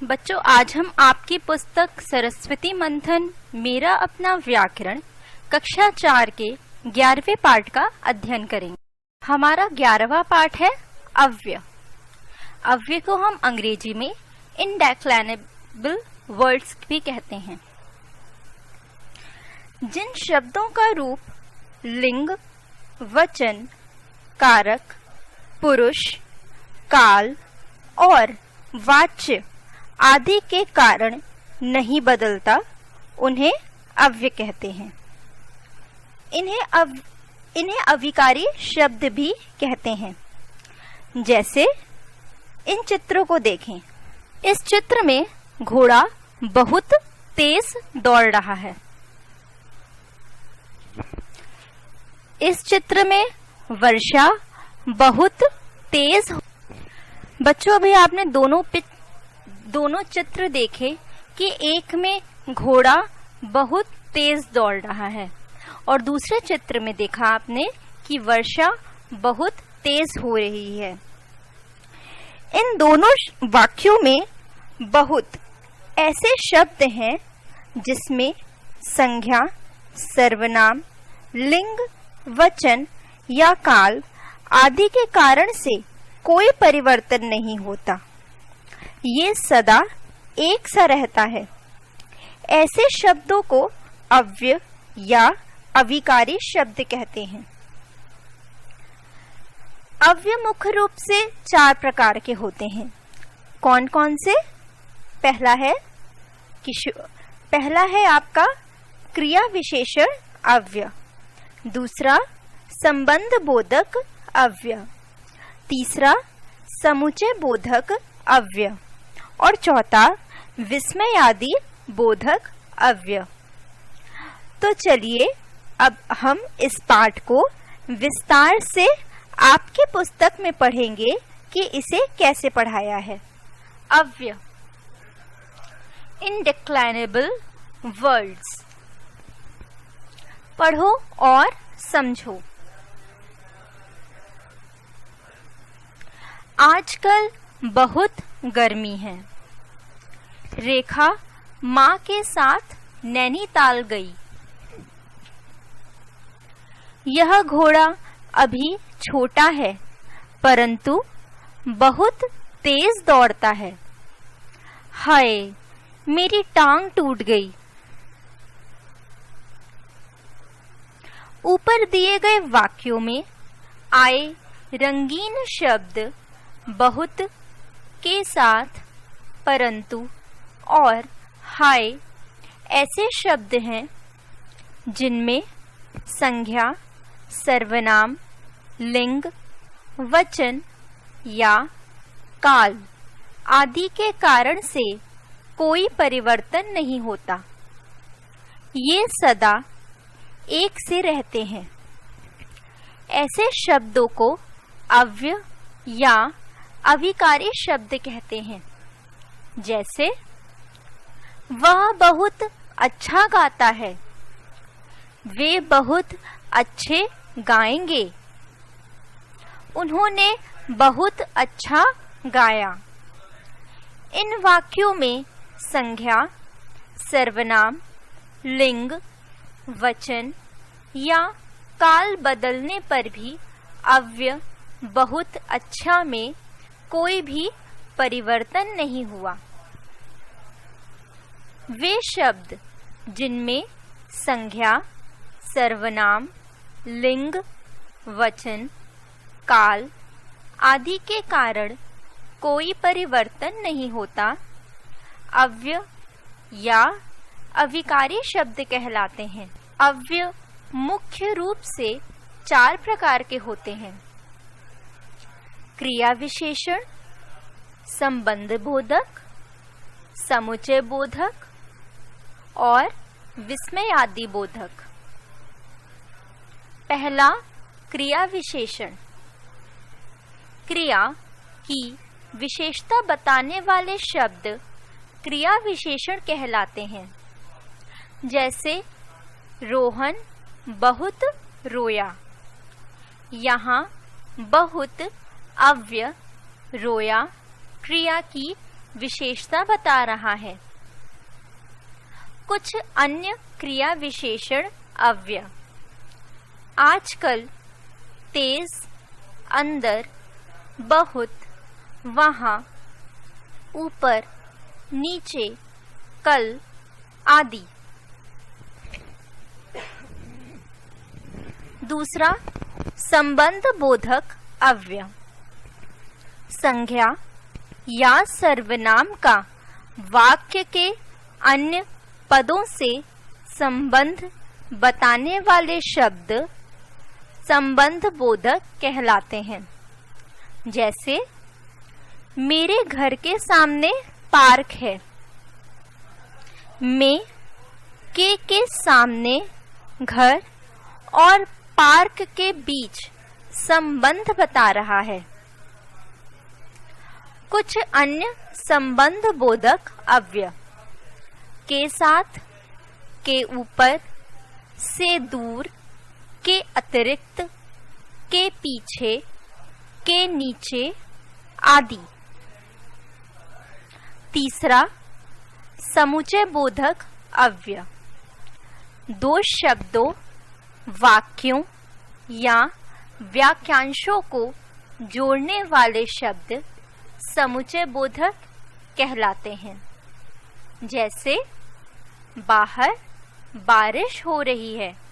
बच्चों, आज हम आपकी पुस्तक सरस्वती मंथन मेरा अपना व्याकरण कक्षा 4 के 11वें पाठ का अध्ययन करेंगे। हमारा 11वां पाठ है अव्यय। अव्यय को हम अंग्रेजी में इनडेक्लाइनेबल वर्ड्स भी कहते हैं। जिन शब्दों का रूप लिंग, वचन, कारक, पुरुष, काल और वाच्य आदि के कारण नहीं बदलता, उन्हें अव्यय कहते हैं। इन्हें अविकारी शब्द भी कहते हैं। जैसे इन चित्रों को देखें। इस चित्र में घोड़ा बहुत तेज दौड़ रहा है। इस चित्र में वर्षा बहुत तेज। बच्चों, अभी आपने दोनों चित्र देखे कि एक में घोड़ा बहुत तेज दौड़ रहा है और दूसरे चित्र में देखा आपने कि वर्षा बहुत तेज हो रही है। इन दोनों वाक्यों में बहुत ऐसे शब्द हैं जिसमें संज्ञा, सर्वनाम, लिंग, वचन या काल आदि के कारण से कोई परिवर्तन नहीं होता। ये सदा एक सा रहता है। ऐसे शब्दों को अव्यय या अविकारी शब्द कहते हैं। अव्यय मुख्य रूप से 4 प्रकार के होते हैं। कौन कौन से? पहला है आपका क्रिया विशेषण अव्यय, दूसरा संबंध बोधक अव्यय, तीसरा समुच्चय बोधक अव्यय और चौथा विस्मयादि बोधक अव्यय। तो चलिए अब हम इस पाठ को विस्तार से आपकी पुस्तक में पढ़ेंगे कि इसे कैसे पढ़ाया है। अव्यय, इनडेक्लाइनेबल वर्ड्स। पढ़ो और समझो। आजकल बहुत गर्मी है। रेखा माँ के साथ नैनीताल गई। यह घोड़ा अभी छोटा है परंतु बहुत तेज दौड़ता है। हाय, मेरी टांग टूट गई। ऊपर दिए गए वाक्यों में आए रंगीन शब्द बहुत के साथ परंतु और हाय ऐसे शब्द हैं जिनमें संज्ञा, सर्वनाम, लिंग, वचन या काल आदि के कारण से कोई परिवर्तन नहीं होता। ये सदा एक से रहते हैं। ऐसे शब्दों को अव्यय या अविकारी शब्द कहते हैं। जैसे वह बहुत अच्छा गाता है, वे बहुत अच्छे गाएंगे, उन्होंने बहुत अच्छा गाया। इन वाक्यों में संज्ञा, सर्वनाम, लिंग, वचन या काल बदलने पर भी अव्यय बहुत अच्छा में कोई भी परिवर्तन नहीं हुआ। वे शब्द जिनमें संज्ञा, सर्वनाम, लिंग, वचन, काल आदि के कारण कोई परिवर्तन नहीं होता, अव्यय या अविकारी शब्द कहलाते हैं। अव्यय मुख्य रूप से 4 प्रकार के होते हैं। क्रिया विशेषण, संबंध बोधक, समुच्चय बोधक और विस्मयादि बोधक। पहला, क्रिया विशेषण। क्रिया की विशेषता बताने वाले शब्द क्रिया विशेषण कहलाते हैं। जैसे रोहन बहुत रोया। यहाँ बहुत अव्यय रोया क्रिया की विशेषता बता रहा है। कुछ अन्य क्रिया विशेषण अव्यय। आजकल, तेज, अंदर, बहुत, वहां, ऊपर, नीचे, कल आदि। दूसरा, संबंध बोधक अव्यय। संज्ञा या सर्वनाम का वाक्य के अन्य पदों से संबंध बताने वाले शब्द संबंध बोधक कहलाते हैं। जैसे, मेरे घर के सामने पार्क है। में के सामने घर और पार्क के बीच संबंध बता रहा है। कुछ अन्य संबंध बोधक अव्यय। के साथ, के ऊपर, से दूर, के अतिरिक्त, के पीछे, के नीचे आदि। तीसरा, समुच्चय बोधक अव्यय। दो शब्दों, वाक्यों या वाक्यांशों को जोड़ने वाले शब्द समुच्चय बोधक कहलाते हैं। जैसे, बाहर बारिश हो रही है।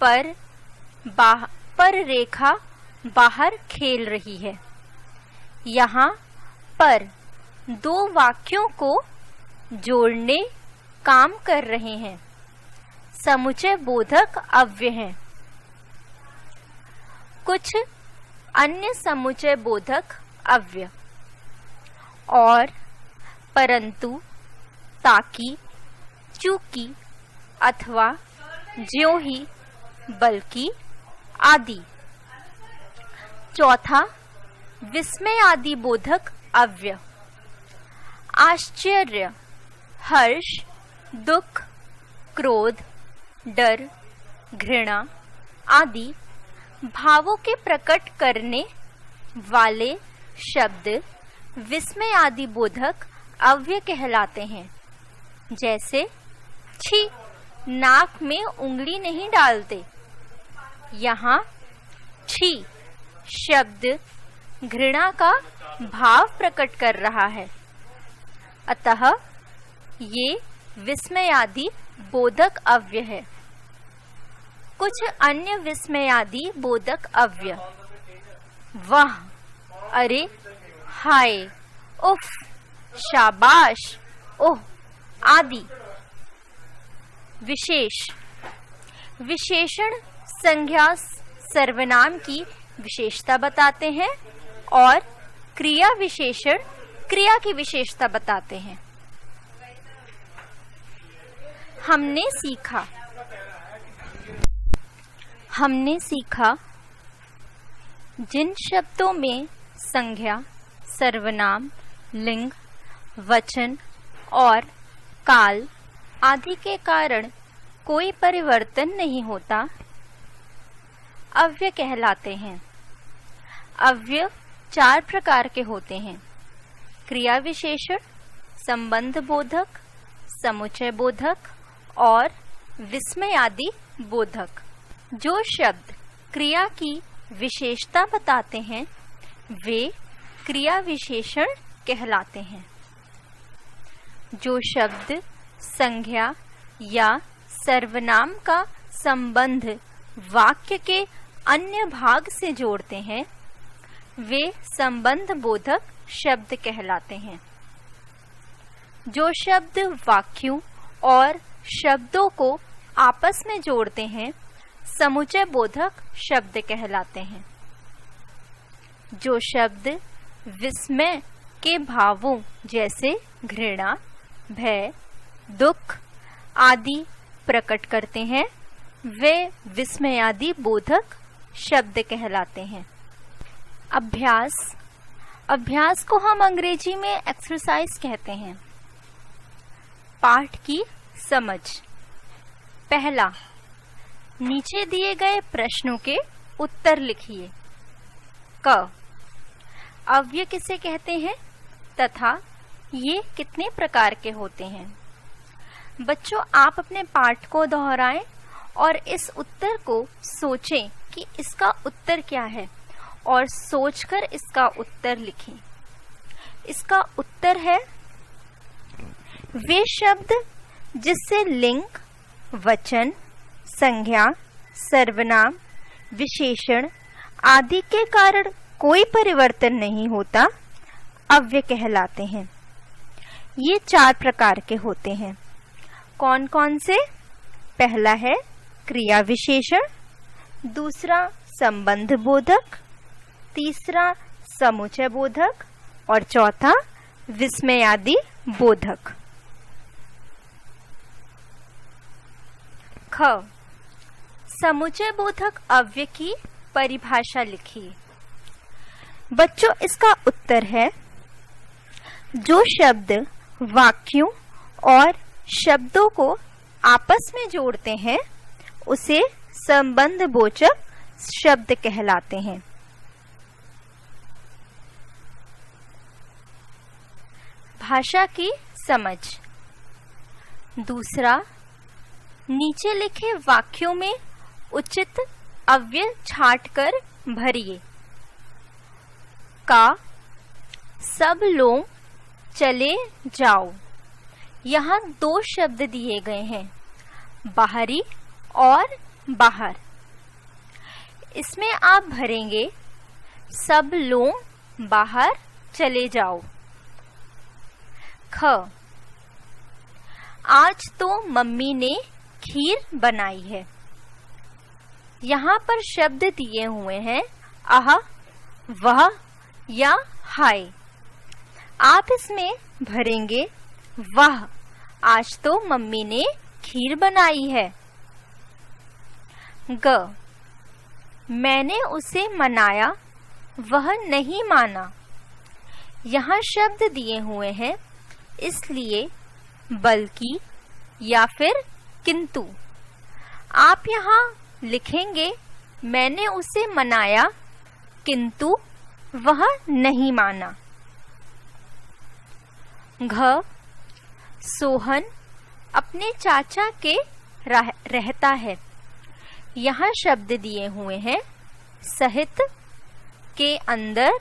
पर रेखा बाहर खेल रही है। यहाँ पर दो वाक्यों को जोड़ने काम कर रहे हैं, समुच्चय बोधक अव्यय हैं। कुछ अन्य समुच्चय बोधक अव्यय और, परंतु, ताकि, चूंकि, अथवा, ज्यों ही, बल्कि आदि। चौथा, विस्मय आदि बोधक अव्यय। आश्चर्य, हर्ष, दुख, क्रोध, डर, घृणा आदि भावों के प्रकट करने वाले शब्द विस्मय आदि बोधक अव्यय कहलाते हैं। जैसे, छी, नाक में उंगली नहीं डालते। यहाँ छी शब्द घृणा का भाव प्रकट कर रहा है, अतः ये विस्मयादि बोधक अव्यय है। कुछ अन्य विस्मयादि बोधक अव्यय। वाह, अरे, हाय, उफ, शाबाश, ओह आदि। विशेष, विशेषण संज्ञा सर्वनाम की विशेषता बताते हैं और क्रिया विशेषण क्रिया की विशेषता बताते हैं। हमने सीखा जिन शब्दों में संज्ञा, सर्वनाम, लिंग, वचन और काल आदि के कारण कोई परिवर्तन नहीं होता, अव्यय कहलाते हैं। अव्यय 4 प्रकार के होते हैं: क्रिया विशेषण, संबंध बोधक, समुच्चय बोधक और विस्मयादि बोधक। जो शब्द क्रिया की विशेषता बताते हैं वे क्रिया विशेषण कहलाते हैं। जो शब्द संज्ञा या सर्वनाम का संबंध वाक्य के अन्य भाग से जोड़ते हैं वे संबंध बोधक शब्द कहलाते हैं। जो शब्द वाक्यों और शब्दों को आपस में जोड़ते हैं समुच्चय बोधक शब्द कहलाते हैं। जो शब्द विस्मय के भावों जैसे घृणा, भय, दुख आदि प्रकट करते हैं वे विस्मयादि बोधक शब्द कहलाते हैं। अभ्यास, अभ्यास को हम अंग्रेजी में एक्सरसाइज कहते हैं। पाठ की समझ। पहला, नीचे दिए गए प्रश्नों के उत्तर लिखिए। क, अव्यय किसे कहते हैं तथा ये कितने प्रकार के होते हैं? बच्चों, आप अपने पाठ को दोहराएं और इस उत्तर को सोचें कि इसका उत्तर क्या है और सोचकर इसका उत्तर लिखें। इसका उत्तर है वे शब्द जिससे लिंग, वचन, संज्ञा, सर्वनाम, विशेषण आदि के कारण कोई परिवर्तन नहीं होता, अव्यय कहलाते हैं। ये 4 प्रकार के होते हैं। कौन कौन से? पहला है क्रिया विशेषण, दूसरा संबंध बोधक, तीसरा समुच्चय बोधक और चौथा विस्मयादि बोधक। ख, समुच्चय बोधक अव्यय की परिभाषा लिखिए। बच्चों, इसका उत्तर है जो शब्द वाक्यों और शब्दों को आपस में जोड़ते हैं उसे संबंधबोधक शब्द कहलाते हैं। भाषा की समझ। दूसरा, नीचे लिखे वाक्यों में उचित अव्यय छांटकर भरिए। का, सब लोग चले जाओ। यहाँ 2 शब्द दिए गए हैं, बाहरी और बाहर। इसमें आप भरेंगे सब लोग बाहर चले जाओ। ख, आज तो मम्मी ने खीर बनाई है। यहाँ पर शब्द दिए हुए हैं आह, वह या हाय। आप इसमें भरेंगे वाह, आज तो मम्मी ने खीर बनाई है। ग, मैंने उसे मनाया, वह नहीं माना। यहाँ शब्द दिए हुए हैं, इसलिए बल्कि या फिर किंतु। आप यहाँ लिखेंगे मैंने उसे मनाया किंतु वह नहीं माना। घ, सोहन अपने चाचा के रहता है। यहाँ शब्द दिए हुए हैं सहित, के अंदर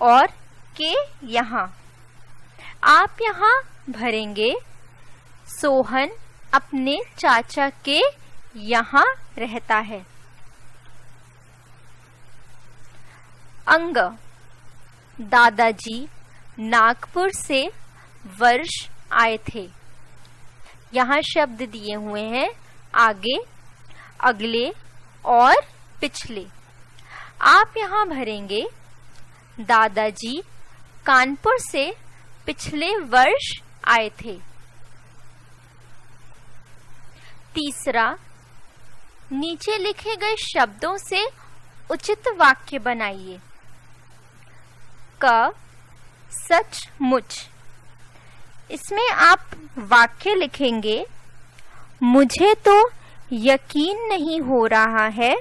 और के यहाँ। आप यहाँ भरेंगे सोहन अपने चाचा के यहाँ रहता है। अंग, दादाजी नागपुर से वर्ष आए थे। यहाँ शब्द दिए हुए हैं आगे, अगले और पिछले। आप यहाँ भरेंगे दादाजी कानपुर से पिछले वर्ष आए थे। तीसरा, नीचे लिखे गए शब्दों से उचित वाक्य बनाइए। क, सचमुच। इसमें आप वाक्य लिखेंगे मुझे तो यकीन नहीं हो रहा है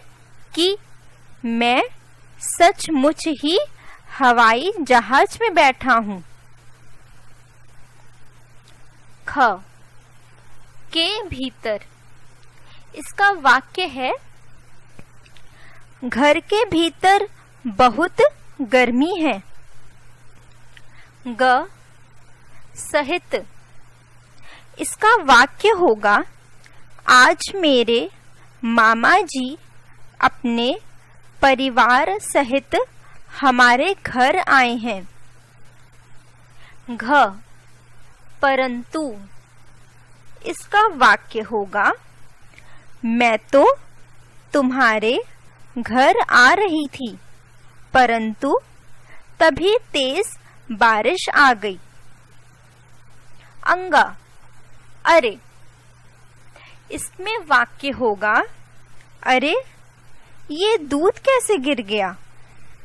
कि मैं सचमुच ही हवाई जहाज में बैठा हूँ। ख, के भीतर। इसका वाक्य है घर के भीतर बहुत गर्मी है। ग, सहित। इसका वाक्य होगा आज मेरे मामा जी अपने परिवार सहित हमारे घर आए हैं। घ, परंतु। इसका वाक्य होगा मैं तो तुम्हारे घर आ रही थी परंतु तभी तेज बारिश आ गई। अंगा, अरे। इसमें वाक्य होगा अरे ये दूध कैसे गिर गया।